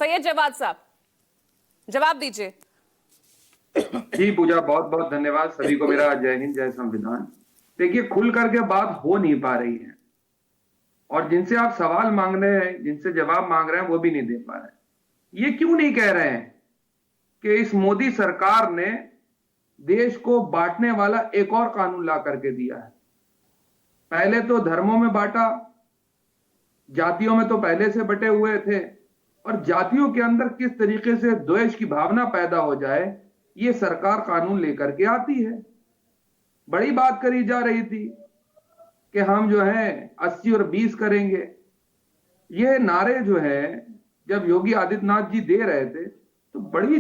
सैयद जवाद साहब, जवाब दीजिए। जी पूजा, बहुत बहुत धन्यवाद सभी को मेरा जय हिंद जय संविधान। देखिए, खुल करके बात हो नहीं पा रही है और जिनसे आप सवाल मांग रहे हैं, जिनसे जवाब मांग रहे हैं, वो भी नहीं दे पा रहे हैं। ये क्यों नहीं कह रहे हैं कि इस मोदी सरकार ने देश को बांटने वाला एक और कानून ला करके दिया है। पहले तो धर्मों में बांटा, जातियों में तो पहले से बटे हुए थे, और जातियों के अंदर किस तरीके से द्वेष की भावना पैदा हो जाए, ये सरकार कानून लेकर के आती है। बड़ी बात करी जा रही थी कि हम जो है 80 और 20 करेंगे। ये नारे जो है जब योगी आदित्यनाथ जी दे रहे थे तो बड़ी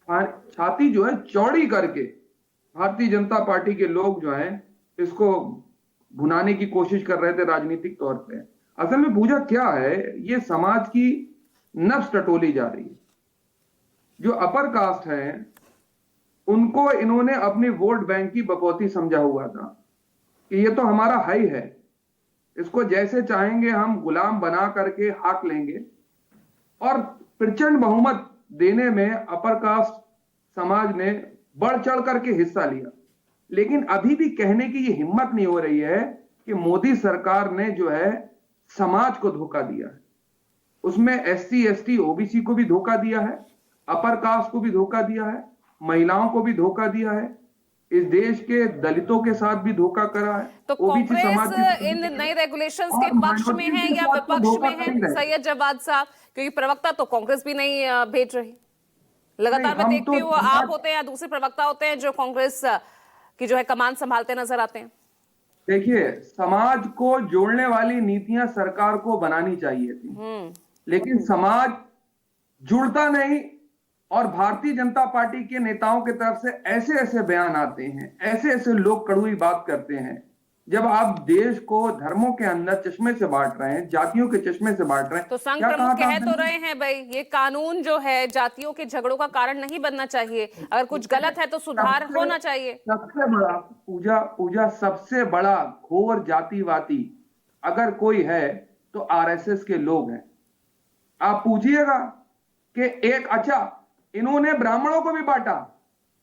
छाती जो है चौड़ी करके भारतीय जनता पार्टी के लोग जो हैं इसको भुनाने की कोशिश कर रहे थे राजनीतिक तौर पे। असल में पूजा क्या है, ये समाज की नब्ज टटोली जा रही है। जो अपर कास्ट है उनको इन्होंने अपनी वोट बैंक की बकौती समझा हुआ था कि ये तो हमारा हाई है, इसको जैसे चाहेंगे हम गुलाम बना करके हाक लेंगे, और प्रचंड बहुमत देने में अपर कास्ट समाज ने बढ़ चढ़ करके हिस्सा लिया। लेकिन अभी भी कहने की ये हिम्मत नहीं हो रही है कि मोदी सरकार ने जो है समाज को धोखा दिया है। उसमें एससी एसटी ओबीसी को भी धोखा दिया है, अपर कास्ट को भी धोखा दिया है, महिलाओं को भी धोखा दिया है, इस देश के दलितों के साथ भी धोखा करा है। तो कांग्रेस इन नए रेगुलेशंस के पक्ष में है या विपक्ष में है सैयद जवाद साहब? क्योंकि प्रवक्ता तो कांग्रेस भी नहीं भेज रही। लगातार मैं देखती हूँ आप होते हैं या दूसरे प्रवक्ता होते हैं जो कांग्रेस की जो है कमान संभालते नजर आते हैं। देखिए, समाज को जोड़ने वाली नीतियां सरकार को बनानी चाहिए थी, लेकिन समाज जुड़ता नहीं, और भारतीय जनता पार्टी के नेताओं की तरफ से ऐसे ऐसे बयान आते हैं, ऐसे ऐसे लोग कड़वी बात करते हैं। जब आप देश को धर्मों के अंदर चश्मे से बांट रहे हैं, जातियों के चश्मे से बांट रहे हैं, तो संघ प्रमुख कह तो रहे हैं भाई ये कानून जो है जातियों के झगड़ों का कारण नहीं बनना चाहिए, अगर कुछ गलत है तो सुधार होना चाहिए। सबसे बड़ा पूजा सबसे बड़ा घोर जातिवादी अगर कोई है तो आरएसएस के लोग हैं। आप पूछिएगा कि एक अच्छा इन्होंने ब्राह्मणों को भी बांटा,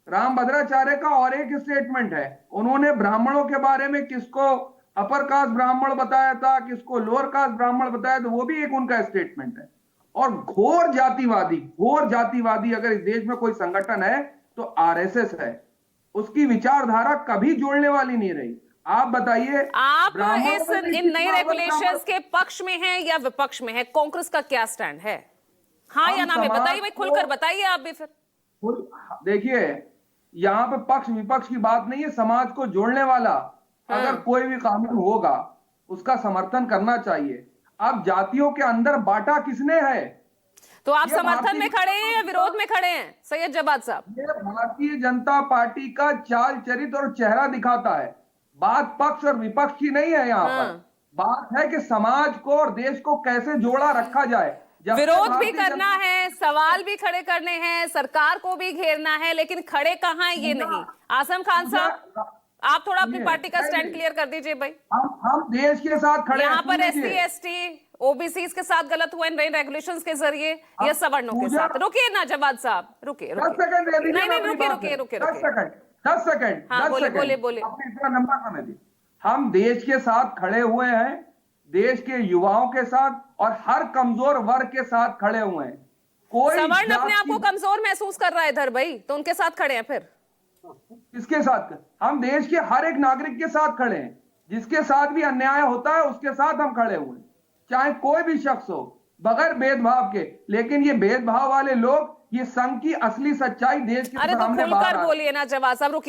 राम भद्राचार्य का और एक स्टेटमेंट है, उन्होंने ब्राह्मणों के बारे में किसको अपर कास्ट ब्राह्मण बताया था, किसको लोअर कास्ट ब्राह्मण बताया, तो वो भी एक उनका स्टेटमेंट है। और घोर जातिवादी अगर इस देश में कोई संगठन है तो आरएसएस है। उसकी विचारधारा कभी जोड़ने वाली नहीं रही। आप बताइए, आप इस इन नए रेगुलेशंस के पक्ष में हैं या विपक्ष में हैं? कांग्रेस का क्या स्टैंड है? हाँ या ना में बताइए भाई, खुलकर बताइए आप भी। फिर देखिए, यहाँ पे पक्ष विपक्ष की बात नहीं है, समाज को जोड़ने वाला अगर कोई भी कानून होगा उसका समर्थन करना चाहिए। अब जातियों के अंदर बांटा किसने है? तो आप समर्थन में खड़े हैं या विरोध में खड़े हैं सैयद जवाद साहब? ये भारतीय जनता पार्टी का चाल चरित्र और चेहरा दिखाता है। बात पक्ष और विपक्ष की नहीं है, यहाँ पर बात है कि समाज को और देश को कैसे जोड़ा रखा जाए। विरोध भी करना है, सवाल भी खड़े करने हैं, सरकार को भी घेरना है, लेकिन खड़े कहां है ये नहीं। आजम खान साहब, आप थोड़ा अपनी पार्टी का स्टैंड क्लियर कर दीजिए भाई। हम देश के साथ खड़े हैं। यहाँ पर एससी एसटी ओबीसी के साथ गलत हुआ इन नए रेगुलेशंस के जरिए या सवर्णों के साथ? रुकिए ना जवाद साहब, रुकिए। नहीं, रुकिए 10 सेकंड। हाँ, बोले। हम देश के साथ खड़े हुए हैं, देश के युवाओं के साथ और हर कमजोर वर्ग के साथ खड़े हुए हैं। कोई सवर्ण अपने आप को कमजोर महसूस कर रहा है इधर भाई, तो उनके साथ खड़े हैं। फिर किसके साथ? हम देश के हर एक नागरिक के साथ खड़े हैं, जिसके साथ भी अन्याय होता है उसके साथ हम खड़े हुए हैं, चाहे कोई भी शख्स हो, बगैर भेदभाव के। लेकिन ये भेदभाव वाले लोग, ये संघ की असली सच्चाई देश के सामने बाहर। बोलिए ना जवाब साहब, रुकिए।